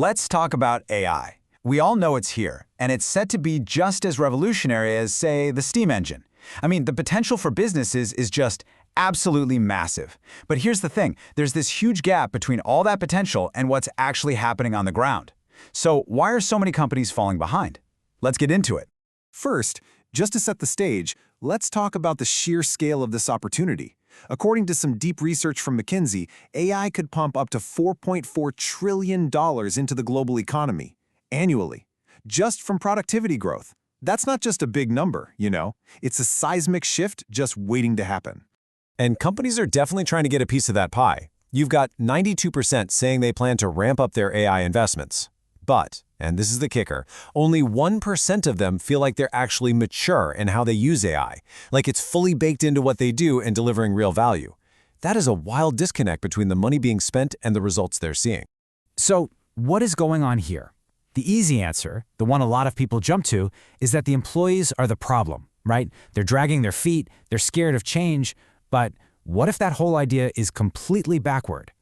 Let's talk about AI. We all know it's here, and it's set to be just as revolutionary as, say, the steam engine. I mean, the potential for businesses is just absolutely massive. But here's the thing, there's this huge gap between all that potential and what's actually happening on the ground. So why are so many companies falling behind? Let's get into it. First, just to set the stage, let's talk about the sheer scale of this opportunity. According to some deep research from McKinsey, AI could pump up to $4.4 trillion into the global economy annually, just from productivity growth. That's not just a big number, you know. It's a seismic shift just waiting to happen. And companies are definitely trying to get a piece of that pie. You've got 92% saying they plan to ramp up their AI investments. But, and this is the kicker, only 1% of them feel like they're actually mature in how they use AI, like it's fully baked into what they do and delivering real value. That is a wild disconnect between the money being spent and the results they're seeing. So, what is going on here? The easy answer, the one a lot of people jump to, is that the employees are the problem, right? They're dragging their feet, they're scared of change, but what if that whole idea is completely backward?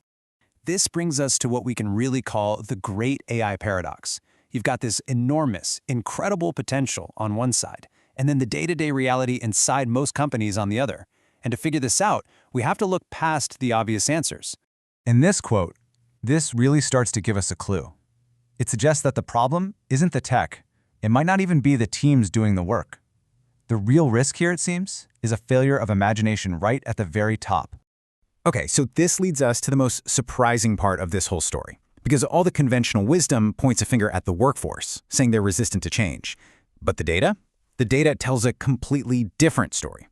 This brings us to what we can really call the great AI paradox. You've got this enormous, incredible potential on one side, and then the day-to-day reality inside most companies on the other. And to figure this out, we have to look past the obvious answers. In this quote, this really starts to give us a clue. It suggests that the problem isn't the tech. It might not even be the teams doing the work. The real risk here, it seems, is a failure of imagination right at the very top. Okay, so this leads us to the most surprising part of this whole story, because all the conventional wisdom points a finger at the workforce, saying they're resistant to change. But the data? The data tells a completely different story.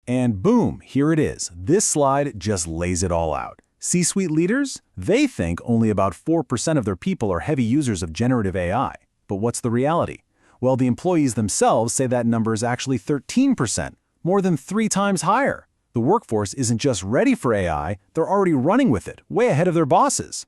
And boom, here it is. This slide just lays it all out. C-suite leaders, they think only about 4% of their people are heavy users of generative AI. But what's the reality? Well, the employees themselves say that number is actually 13%, more than 3 times higher. The workforce isn't just ready for AI, they're already running with it, way ahead of their bosses.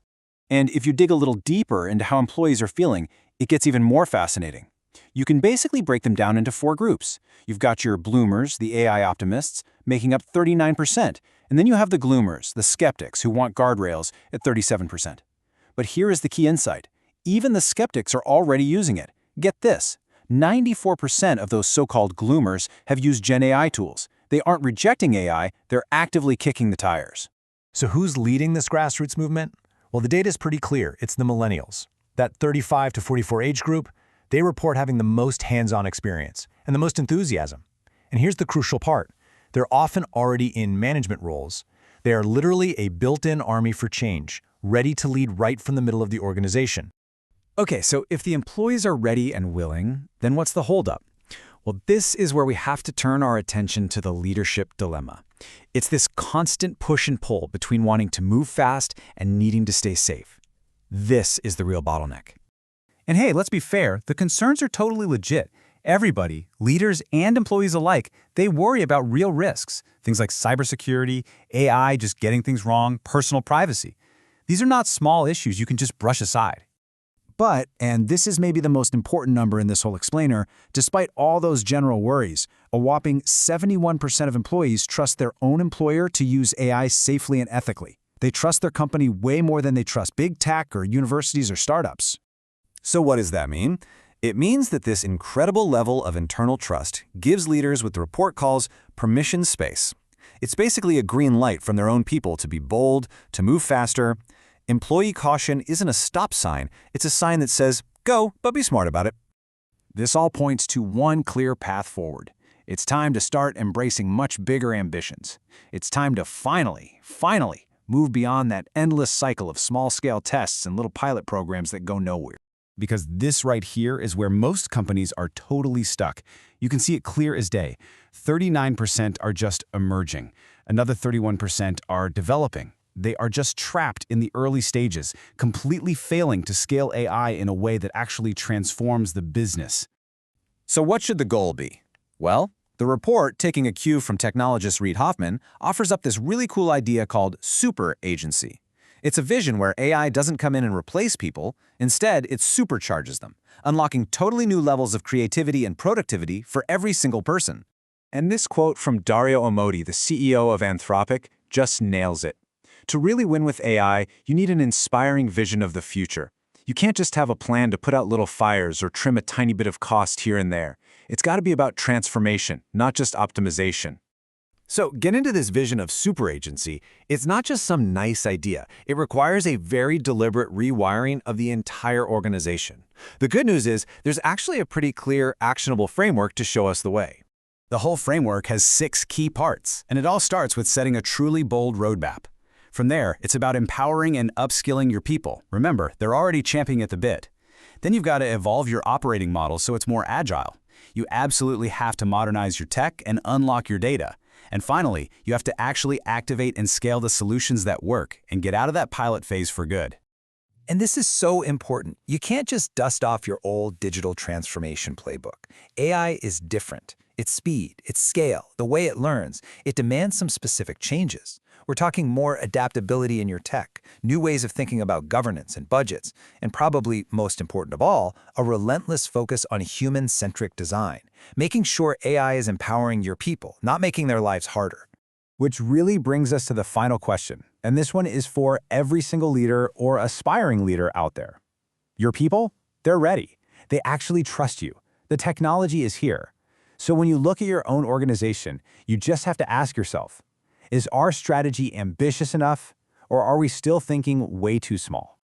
And if you dig a little deeper into how employees are feeling, it gets even more fascinating. You can basically break them down into 4 groups. You've got your bloomers, the AI optimists, making up 39%, and then you have the gloomers, the skeptics who want guardrails at 37%. But here is the key insight. Even the skeptics are already using it. Get this, 94% of those so-called gloomers have used Gen AI tools. They aren't rejecting AI, they're actively kicking the tires. So who's leading this grassroots movement? Well, the data is pretty clear. It's the millennials. That 35 to 44 age group, they report having the most hands-on experience and the most enthusiasm. And here's the crucial part. They're often already in management roles. They are literally a built-in army for change, ready to lead right from the middle of the organization. Okay, so if the employees are ready and willing, then what's the holdup? Well, this is where we have to turn our attention to the leadership dilemma. It's this constant push and pull between wanting to move fast and needing to stay safe. This is the real bottleneck. And hey, let's be fair, the concerns are totally legit. Everybody, leaders and employees alike, they worry about real risks. Things like cybersecurity, AI just getting things wrong, personal privacy. These are not small issues you can just brush aside. But, and this is maybe the most important number in this whole explainer, despite all those general worries, a whopping 71% of employees trust their own employer to use AI safely and ethically. They trust their company way more than they trust big tech or universities or startups. So what does that mean? It means that this incredible level of internal trust gives leaders what the report calls permission space. It's basically a green light from their own people to be bold, to move faster. Employee caution isn't a stop sign, it's a sign that says, go, but be smart about it. This all points to one clear path forward. It's time to start embracing much bigger ambitions. It's time to finally move beyond that endless cycle of small-scale tests and little pilot programs that go nowhere. Because this right here is where most companies are totally stuck. You can see it clear as day. 39% are just emerging. Another 31% are developing. They are just trapped in the early stages, completely failing to scale AI in a way that actually transforms the business. So what should the goal be? Well, the report, taking a cue from technologist Reid Hoffman, offers up this really cool idea called Superagency. It's a vision where AI doesn't come in and replace people. Instead, it supercharges them, unlocking totally new levels of creativity and productivity for every single person. And this quote from Dario Amodei, the CEO of Anthropic, just nails it. To really win with AI, you need an inspiring vision of the future. You can't just have a plan to put out little fires or trim a tiny bit of cost here and there. It's got to be about transformation, not just optimization. So, get into this vision of superagency. It's not just some nice idea. It requires a very deliberate rewiring of the entire organization. The good news is there's actually a pretty clear, actionable framework to show us the way. The whole framework has 6 key parts, and it all starts with setting a truly bold roadmap. From there, it's about empowering and upskilling your people. Remember, they're already champing at the bit. Then you've got to evolve your operating model so it's more agile. You absolutely have to modernize your tech and unlock your data. And finally, you have to actually activate and scale the solutions that work and get out of that pilot phase for good. And this is so important. You can't just dust off your old digital transformation playbook. AI is different. Its speed, its scale, the way it learns, it demands some specific changes. We're talking more adaptability in your tech, new ways of thinking about governance and budgets, and probably most important of all, a relentless focus on human-centric design, making sure AI is empowering your people, not making their lives harder. Which really brings us to the final question, and this one is for every single leader or aspiring leader out there. Your people? They're ready. They actually trust you. The technology is here. So when you look at your own organization, you just have to ask yourself, is our strategy ambitious enough, or are we still thinking way too small?